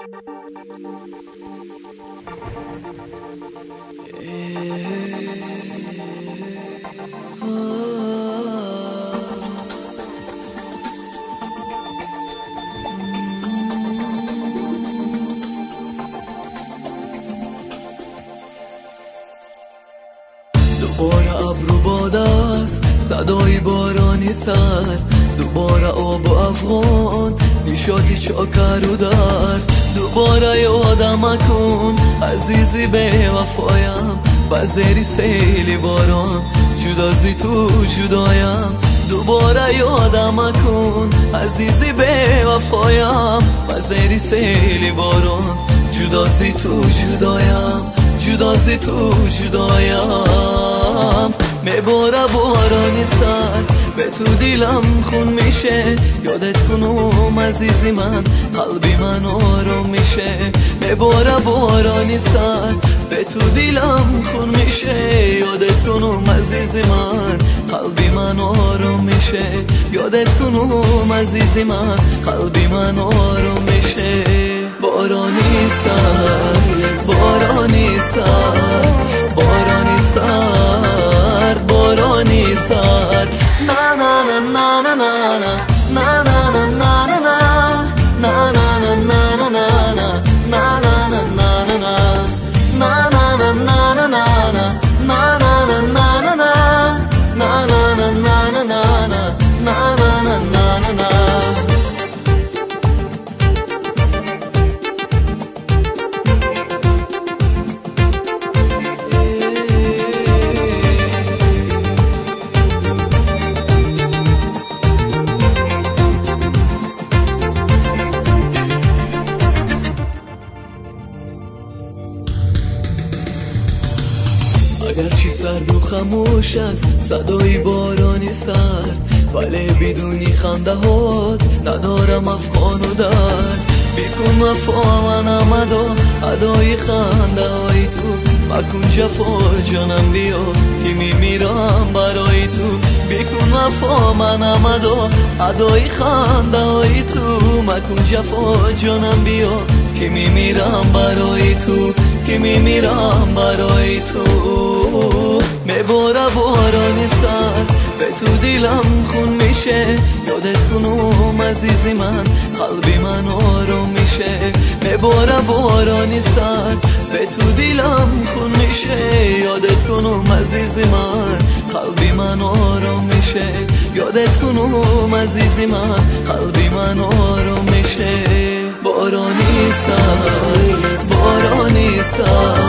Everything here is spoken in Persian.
دوباره ابرو باده است، صدای بارانی سر، دوباره آب و افغان، نشاطی چاکر و در. دوباره یادم کن عزیزی به وفایم، بزیری سیلی باران، جدا زی تو جدایم. دوباره یادم کن عزیزی به وفایم، بزیری سیلی باران، جدا زی تو جدایم، جدا زی تو جدایم. میباره بارانی سر، به تو دیلم خون میشه، یادت کنم عزیزی من، قلبی من آروم میشه. میباره بارانی سر، به تو دیلم خون میشه، یادت کنم عزیزی من، قلبی من آروم میشه. یادت کنم عزیزی من، قلبی من آروم میشه. بارانی سر، بارانی سر، بارانی سر، بارانی سر. نا نا نا نا نا نا نا نا نا نا نا نا نا نا نا نا نا اگرچه سرد و خموش است صدای بارانی سر، ولی بدونی خنده هات ندارم افغان و در. بکن وفا من آمدا ادای خنده های تو، مکن جفا جانم بیا که میمیرم برای تو. بکن وفا من آمدا ادای خنده های تو، مکن جفا جانم بیا که میمیرم برای تو، که میمیرم برای تو. میباره بارانی سر، به تو دیلم خون میشه، یادت کنم عزیزی من، قلبی من آروم میشه. میباره بارانی سر، به تو دیلم خون میشه، یادت کنم عزیزی من، قلبی من آروم میشه. یادت کنم عزیزی من، قلبی من آروم میشه. بارانی سر، بارانی سر.